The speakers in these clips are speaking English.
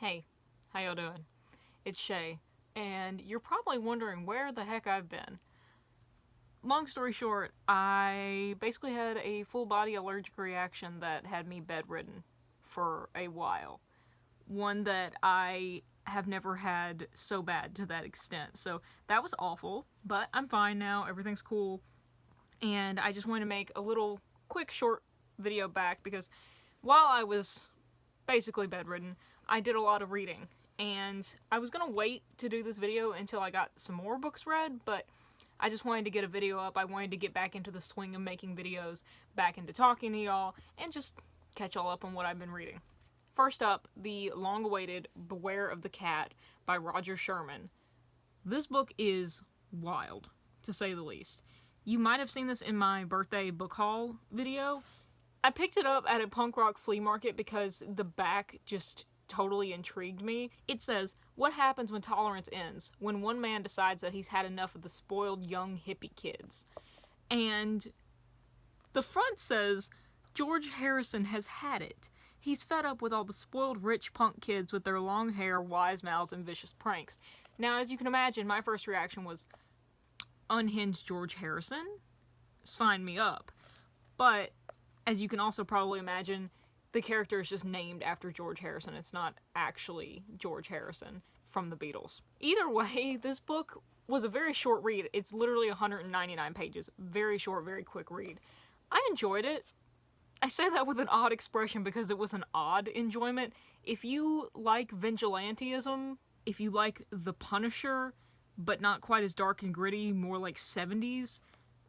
Hey, how y'all doing? It's Chey, and you're probably wondering where the heck I've been. Long story short, I basically had a full body allergic reaction that had me bedridden for a while. One that I have never had so bad to that extent. So that was awful, but I'm fine now, everything's cool. And I just wanted to make a little quick short video back because while I was basically bedridden, I did a lot of reading. And I was gonna wait to do this video until I got some more books read, but I just wanted to get a video up. I wanted to get back into the swing of making videos, back into talking to y'all, and just catch all up on what I've been reading. First up, the long-awaited Beware of the Cat by Roger Sherman. This book is wild, to say the least. You might have seen this in my birthday book haul video. I picked it up at a punk rock flea market because the back just totally intrigued me. It says, "What happens when tolerance ends? When one man decides that he's had enough of the spoiled young hippie kids." And the front says, "George Harrison has had it. He's fed up with all the spoiled rich punk kids with their long hair, wise mouths, and vicious pranks." Now, as you can imagine, my first reaction was, Unhinged George Harrison? Sign me up. But, as you can also probably imagine, the character is just named after George Harrison. It's not actually George Harrison from the Beatles. Either way, this book was a very short read. It's literally 199 pages. Very short, very quick read. I enjoyed it. I say that with an odd expression because it was an odd enjoyment. If you like vigilantism, if you like The Punisher, but not quite as dark and gritty, more like 70s,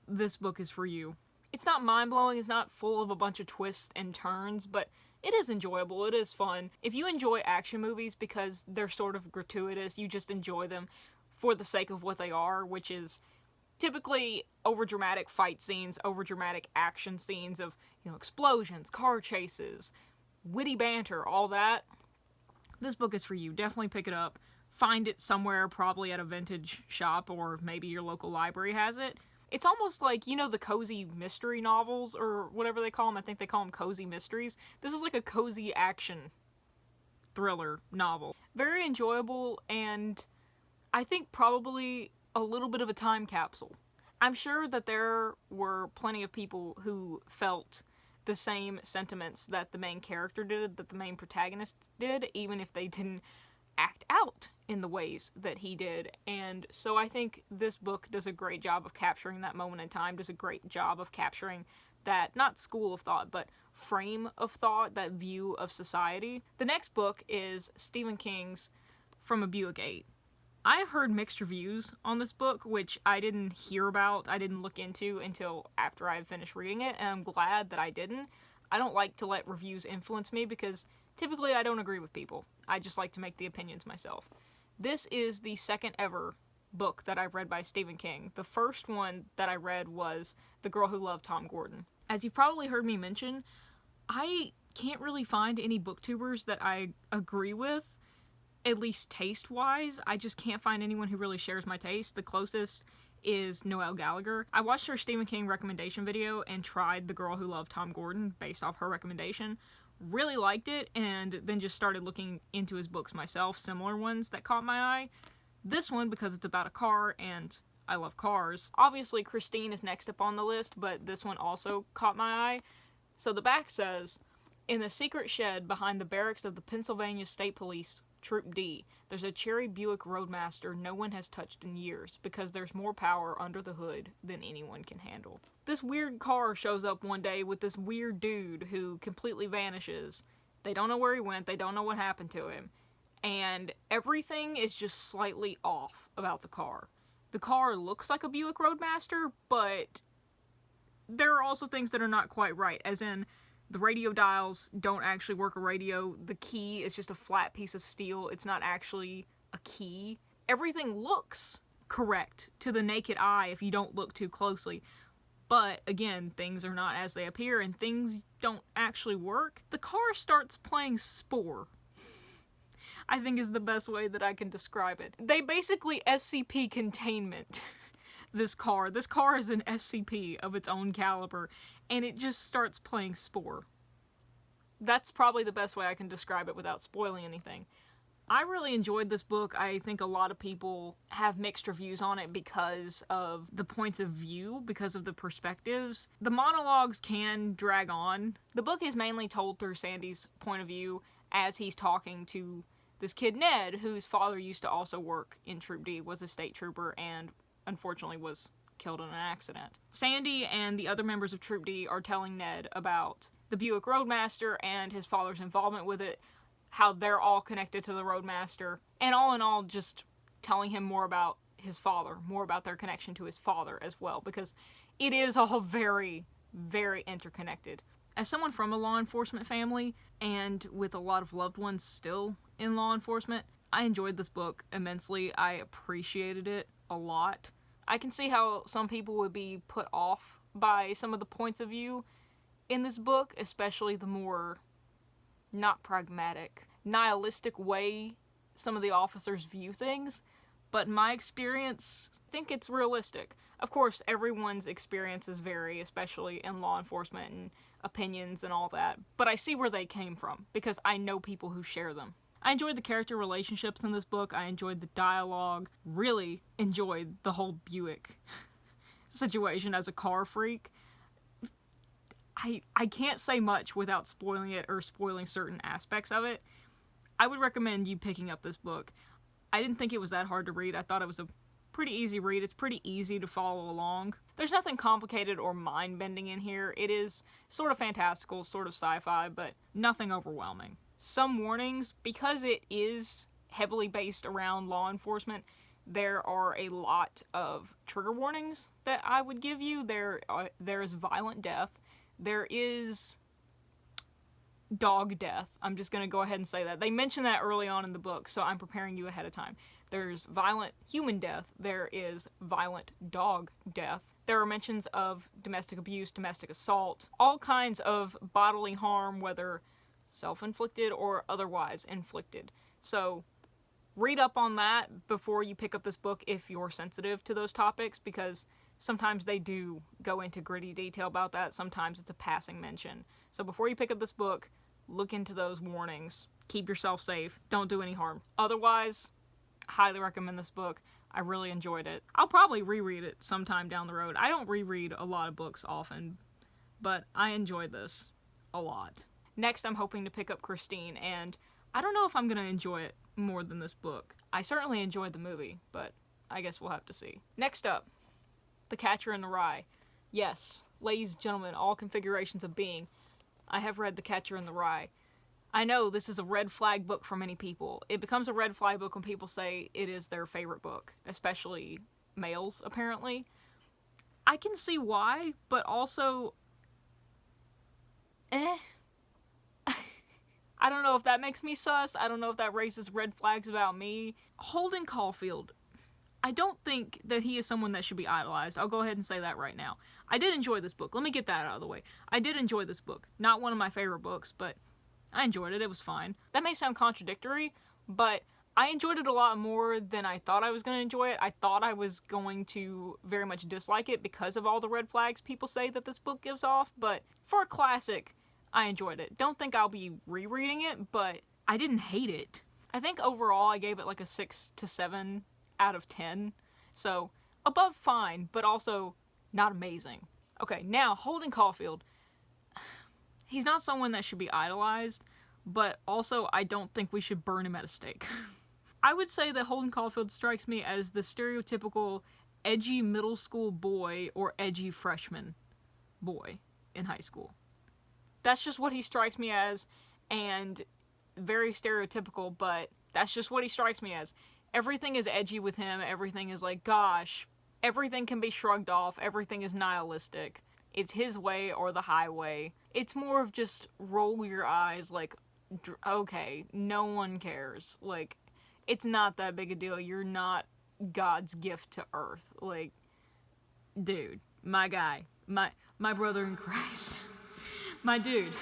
this book is for you. It's not mind-blowing, it's not full of a bunch of twists and turns, but it is enjoyable, it is fun. If you enjoy action movies because they're sort of gratuitous, you just enjoy them for the sake of what they are, which is typically overdramatic fight scenes, overdramatic action scenes of, explosions, car chases, witty banter, all that. This book is for you. Definitely pick it up. Find it somewhere, probably at a vintage shop, or maybe your local library has it. It's almost like, the cozy mystery novels, or whatever they call them. I think they call them cozy mysteries. This is like a cozy action thriller novel. Very enjoyable, and I think probably a little bit of a time capsule. I'm sure that there were plenty of people who felt the same sentiments that the main character did, that the main protagonist did, even if they didn't act out in the ways that he did. And so I think this book does a great job of capturing that moment in time, does a great job of capturing that, not school of thought, but frame of thought, that view of society. The next book is Stephen King's From a Buick 8. I have heard mixed reviews on this book, which I didn't hear about, I didn't look into until after I had finished reading it, and I'm glad that I didn't. I don't like to let reviews influence me because typically I don't agree with people. I just like to make the opinions myself. This is the second ever book that I've read by Stephen King. The first one that I read was The Girl Who Loved Tom Gordon. As you've probably heard me mention, I can't really find any booktubers that I agree with, at least taste-wise. I just can't find anyone who really shares my taste. The closest is Noelle Gallagher. I watched her Stephen King recommendation video and tried The Girl Who Loved Tom Gordon based off her recommendation. Really liked it, and then just started looking into his books myself, similar ones that caught my eye. This one, because it's about a car, and I love cars. Obviously, Christine is next up on the list, but this one also caught my eye. So the back says, "In the secret shed behind the barracks of the Pennsylvania State Police, Troop D, there's a cherry Buick Roadmaster no one has touched in years, because there's more power under the hood than anyone can handle." This weird car shows up one day with this weird dude who completely vanishes. They don't know where he went, they don't know what happened to him, and everything is just slightly off about the car. The car looks like a Buick Roadmaster, but there are also things that are not quite right, as in the radio dials don't actually work a radio. The key is just a flat piece of steel. It's not actually a key. Everything looks correct to the naked eye if you don't look too closely. But, again, things are not as they appear and things don't actually work. The car starts playing Spore, I think is the best way that I can describe it. They basically SCP containment this car. This car is an SCP of its own caliber, and it just starts playing Spore. That's probably the best way I can describe it without spoiling anything. I really enjoyed this book. I think a lot of people have mixed reviews on it because of the points of view, because of the perspectives. The monologues can drag on. The book is mainly told through Sandy's point of view as he's talking to this kid Ned, whose father used to also work in Troop D, was a state trooper, and unfortunately was killed in an accident. Sandy and the other members of Troop D are telling Ned about the Buick Roadmaster and his father's involvement with it, how they're all connected to the Roadmaster, and all in all just telling him more about his father, more about their connection to his father as well, because it is all very, very interconnected. As someone from a law enforcement family, and with a lot of loved ones still in law enforcement, I enjoyed this book immensely. I appreciated it a lot. I can see how some people would be put off by some of the points of view in this book, especially the more not pragmatic, nihilistic way some of the officers view things, but in my experience, I think it's realistic. Of course, everyone's experiences vary, especially in law enforcement and opinions and all that, but I see where they came from, because I know people who share them. I enjoyed the character relationships in this book, I enjoyed the dialogue, really enjoyed the whole Buick situation as a car freak. I can't say much without spoiling it or spoiling certain aspects of it. I would recommend you picking up this book. I didn't think it was that hard to read. I thought it was a pretty easy read. It's pretty easy to follow along. There's nothing complicated or mind-bending in here. It is sort of fantastical, sort of sci-fi, but nothing overwhelming. Some warnings, because it is heavily based around law enforcement, there are a lot of trigger warnings that I would give you. There is violent death. There is dog death. I'm just going to go ahead and say that. They mention that early on in the book, so I'm preparing you ahead of time. There's violent human death. There is violent dog death. There are mentions of domestic abuse, domestic assault, all kinds of bodily harm, whether self-inflicted or otherwise inflicted. So read up on that before you pick up this book if you're sensitive to those topics, because sometimes they do go into gritty detail about that. Sometimes it's a passing mention. So before you pick up this book, look into those warnings. Keep yourself safe. Don't do any harm. Otherwise, highly recommend this book. I really enjoyed it. I'll probably reread it sometime down the road. I don't reread a lot of books often, but I enjoyed this a lot. Next, I'm hoping to pick up Christine, and I don't know if I'm going to enjoy it more than this book. I certainly enjoyed the movie, but I guess we'll have to see. Next up, The Catcher in the Rye. Yes, ladies and gentlemen, all configurations of being, I have read The Catcher in the Rye. I know this is a red flag book for many people. It becomes a red flag book when people say it is their favorite book, especially males, apparently. I can see why, but also, I don't know if that makes me sus. I don't know if that raises red flags about me. Holden Caulfield, I don't think that he is someone that should be idolized. I'll go ahead and say that right now. I did enjoy this book. Let me get that out of the way. I did enjoy this book. Not one of my favorite books, but I enjoyed it. It was fine. That may sound contradictory, but I enjoyed it a lot more than I thought I was going to enjoy it. I thought I was going to very much dislike it because of all the red flags people say that this book gives off, but for a classic, I enjoyed it. Don't think I'll be rereading it, but I didn't hate it. I think overall I gave it like a 6 to 7 out of 10. So, above fine, but also not amazing. Okay, now, Holden Caulfield. He's not someone that should be idolized, but also I don't think we should burn him at a stake. I would say that Holden Caulfield strikes me as the stereotypical edgy middle school boy or edgy freshman boy in high school. That's just what he strikes me as, and very stereotypical, but that's just what he strikes me as. Everything is edgy with him, everything is like, gosh, everything can be shrugged off, everything is nihilistic. It's his way or the highway. It's more of just roll your eyes like, okay, no one cares. Like, it's not that big a deal. You're not God's gift to earth. Like, dude, my guy, my brother in Christ. My dude.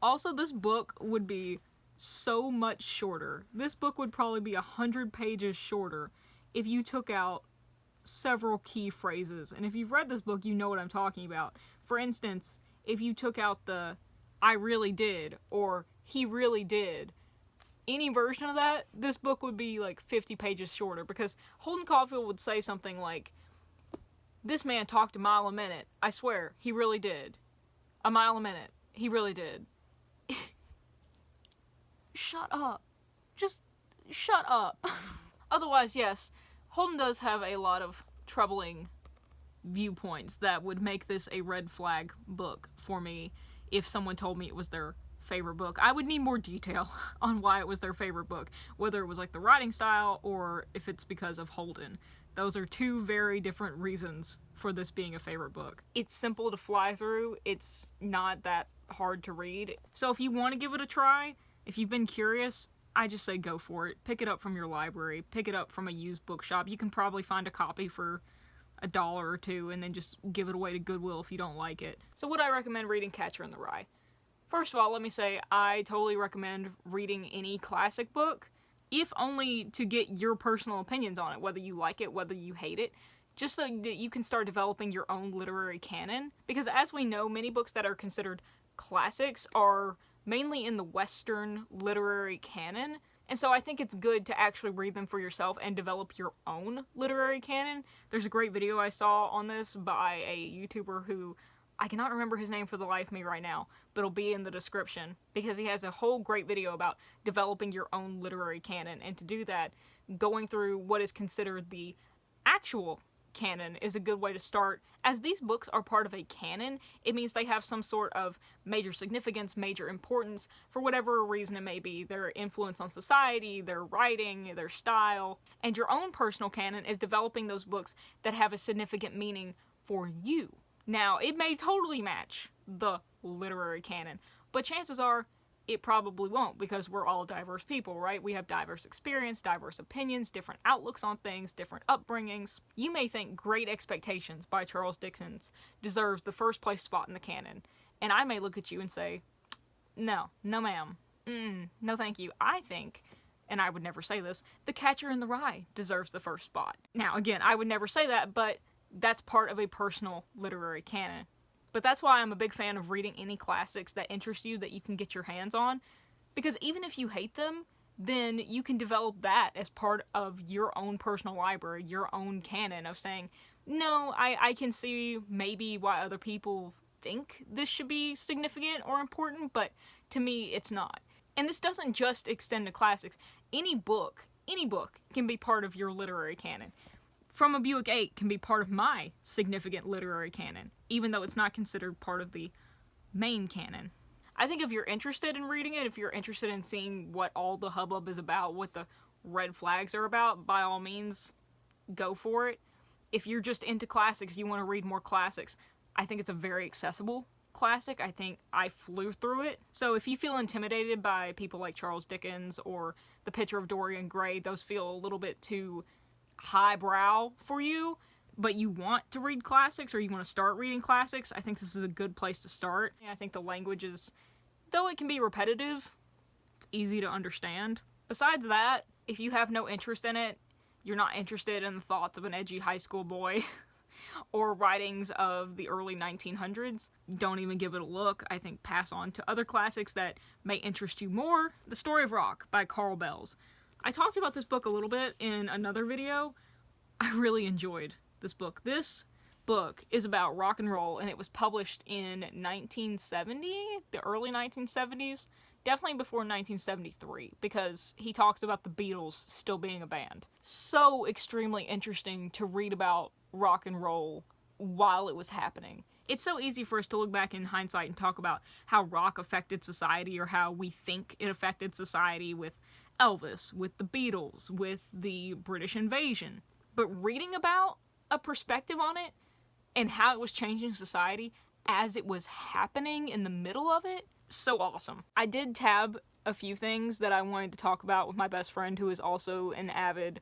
Also, this book would be so much shorter. This book would probably be 100 pages shorter if you took out several key phrases. And if you've read this book, you know what I'm talking about. For instance, if you took out the I really did or he really did, any version of that, this book would be like 50 pages shorter, because Holden Caulfield would say something like, "This man talked a mile a minute. I swear, he really did. A mile a minute. He really did." Shut up. Just shut up. Otherwise, yes, Holden does have a lot of troubling viewpoints that would make this a red flag book for me if someone told me it was their favorite book. I would need more detail on why it was their favorite book, whether it was like the writing style or if it's because of Holden. Those are two very different reasons for this being a favorite book. It's simple to fly through. It's not that hard to read. So if you want to give it a try, if you've been curious, I just say go for it. Pick it up from your library. Pick it up from a used bookshop. You can probably find a copy for $1 or $2 and then just give it away to Goodwill if you don't like it. So would I recommend reading Catcher in the Rye? First of all, let me say I totally recommend reading any classic book, if only to get your personal opinions on it, whether you like it, whether you hate it, just so that you can start developing your own literary canon. Because as we know, many books that are considered classics are mainly in the Western literary canon, and so I think it's good to actually read them for yourself and develop your own literary canon. There's a great video I saw on this by a YouTuber who, I cannot remember his name for the life of me right now, but it'll be in the description, because he has a whole great video about developing your own literary canon, and to do that, going through what is considered the actual canon is a good way to start. As these books are part of a canon, it means they have some sort of major significance, major importance, for whatever reason it may be, their influence on society, their writing, their style, and your own personal canon is developing those books that have a significant meaning for you. Now, it may totally match the literary canon, but chances are it probably won't, because we're all diverse people, right? We have diverse experience, diverse opinions, different outlooks on things, different upbringings. You may think Great Expectations by Charles Dickens deserves the first place spot in the canon, and I may look at you and say, no ma'am, no thank you. I think, and I would never say this, The Catcher in the Rye deserves the first spot. Now, again, I would never say that, but that's part of a personal literary canon. But that's why I'm a big fan of reading any classics that interest you, that you can get your hands on. Because even if you hate them, then you can develop that as part of your own personal library, your own canon of saying, no, I can see maybe why other people think this should be significant or important, but to me, it's not. And this doesn't just extend to classics. Any book can be part of your literary canon. From a Buick 8 can be part of my significant literary canon, even though it's not considered part of the main canon. I think if you're interested in reading it, if you're interested in seeing what all the hubbub is about, what the red flags are about, by all means, go for it. If you're just into classics, you want to read more classics, I think it's a very accessible classic. I think I flew through it. So if you feel intimidated by people like Charles Dickens or The Picture of Dorian Gray, those feel a little bit too highbrow for you, but you want to read classics or you want to start reading classics, I think this is a good place to start. I think the language is, though it can be repetitive, it's easy to understand. Besides that, if you have no interest in it, you're not interested in the thoughts of an edgy high school boy or writings of the early 1900s, don't even give it a look. I think pass on to other classics that may interest you more. The Story of Rock by Carl Belz. I talked about this book a little bit in another video. I really enjoyed this book. This book is about rock and roll, and it was published in 1970, the early 1970s, definitely before 1973, because he talks about the Beatles still being a band. So extremely interesting to read about rock and roll while it was happening. It's so easy for us to look back in hindsight and talk about how rock affected society, or how we think it affected society with Elvis, with the Beatles, with the British invasion. But reading about a perspective on it and how it was changing society as it was happening in the middle of it, so awesome. I did tab a few things that I wanted to talk about with my best friend, who is also an avid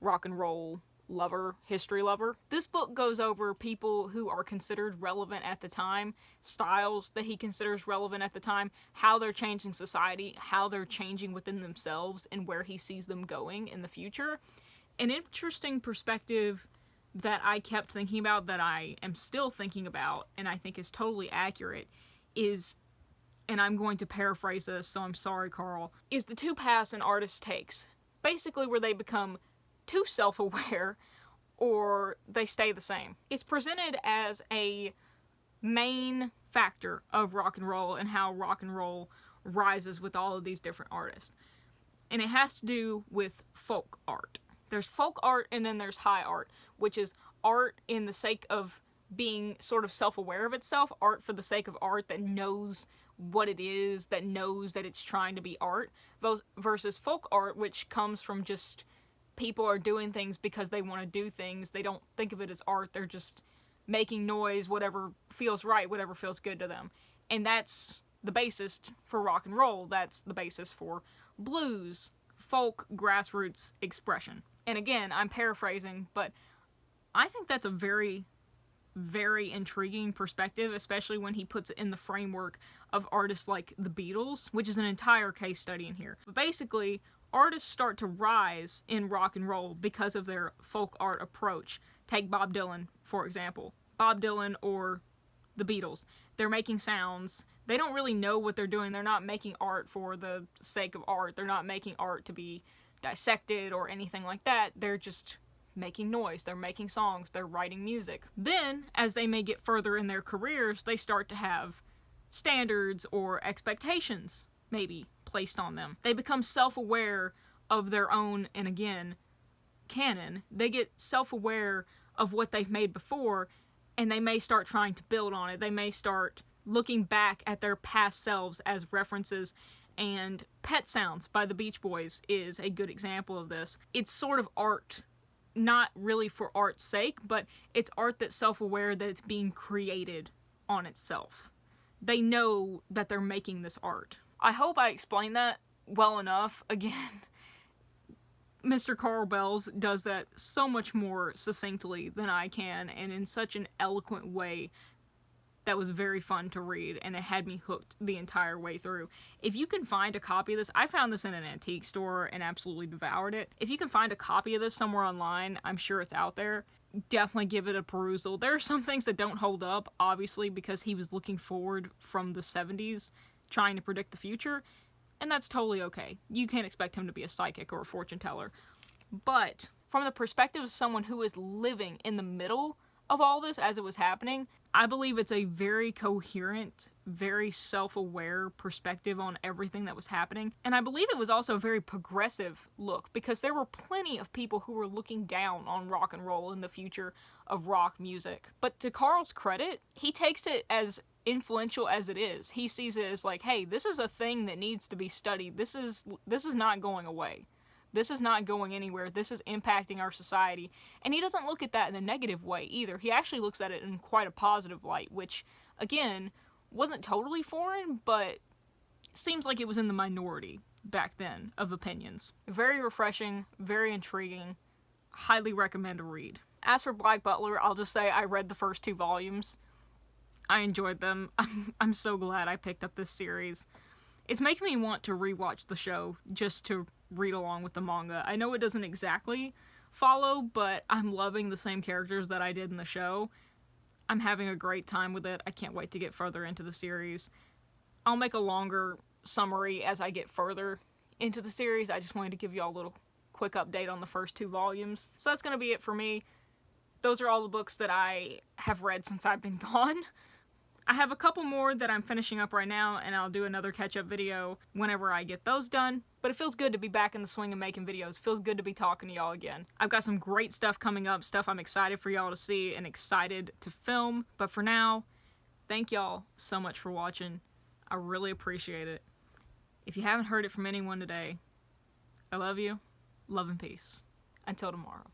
rock and roll lover, history lover. This book goes over people who are considered relevant at the time, styles that he considers relevant at the time, how they're changing society, how they're changing within themselves, and where he sees them going in the future. An interesting perspective that I kept thinking about, that I am still thinking about, and I think is totally accurate, is and I'm going to paraphrase this, so I'm sorry, Carl, is the two paths an artist takes. Basically where they become too self-aware or they stay the same. It's presented as a main factor of rock and roll and how rock and roll rises with all of these different artists. And it has to do with folk art. There's folk art and then there's high art, which is art in the sake of being sort of self-aware of itself, art for the sake of art that knows what it is, that knows that it's trying to be art, versus folk art, which comes from just people are doing things because they want to do things. They don't think of it as art, they're just making noise, whatever feels right, whatever feels good to them. And that's the basis for rock and roll, that's the basis for blues, folk, grassroots expression. And again, I'm paraphrasing, but I think that's a very, very intriguing perspective, especially when he puts it in the framework of artists like the Beatles, which is an entire case study in here. But basically, artists start to rise in rock and roll because of their folk art approach. Take Bob Dylan, for example. Bob Dylan or the Beatles. They're making sounds. They don't really know what they're doing. They're not making art for the sake of art. They're not making art to be dissected or anything like that. They're just making noise. They're making songs. They're writing music. Then, as they may get further in their careers, they start to have standards or expectations, maybe, placed on them. They become self-aware of their own, and again, canon. They get self-aware of what they've made before, and they may start trying to build on it. They may start looking back at their past selves as references, and Pet Sounds by the Beach Boys is a good example of this. It's sort of art, not really for art's sake, but it's art that's self-aware that it's being created on itself. They know that they're making this art. I hope I explained that well enough. Again, Mr. Carl Belz does that so much more succinctly than I can, and in such an eloquent way that was very fun to read, and it had me hooked the entire way through. If you can find a copy of this, I found this in an antique store and absolutely devoured it. If you can find a copy of this somewhere online, I'm sure it's out there. Definitely give it a perusal. There are some things that don't hold up, obviously, because he was looking forward from the 70s, trying to predict the future, and that's totally okay. You can't expect him to be a psychic or a fortune teller. But from the perspective of someone who is living in the middle of all this as it was happening, I believe it's a very coherent, very self-aware perspective on everything that was happening. And I believe it was also a very progressive look, because there were plenty of people who were looking down on rock and roll and the future of rock music. But to Carl's credit, he takes it as influential as it is. He sees it as like, hey, this is a thing that needs to be studied. This is not going away. This is not going anywhere. This is impacting our society. And he doesn't look at that in a negative way either. He actually looks at it in quite a positive light, which, again, wasn't totally foreign, but seems like it was in the minority back then of opinions. Very refreshing, very intriguing. Highly recommend a read. As for Black Butler, I'll just say I read the first 2 volumes. I enjoyed them. I'm so glad I picked up this series. It's making me want to rewatch the show just to read along with the manga. I know it doesn't exactly follow, but I'm loving the same characters that I did in the show. I'm having a great time with it. I can't wait to get further into the series. I'll make a longer summary as I get further into the series. I just wanted to give you all a little quick update on the first 2 volumes. So that's going to be it for me. Those are all the books that I have read since I've been gone. I have a couple more that I'm finishing up right now, and I'll do another catch-up video whenever I get those done. But it feels good to be back in the swing of making videos. It feels good to be talking to y'all again. I've got some great stuff coming up, stuff I'm excited for y'all to see and excited to film. But for now, thank y'all so much for watching. I really appreciate it. If you haven't heard it from anyone today, I love you. Love and peace. Until tomorrow.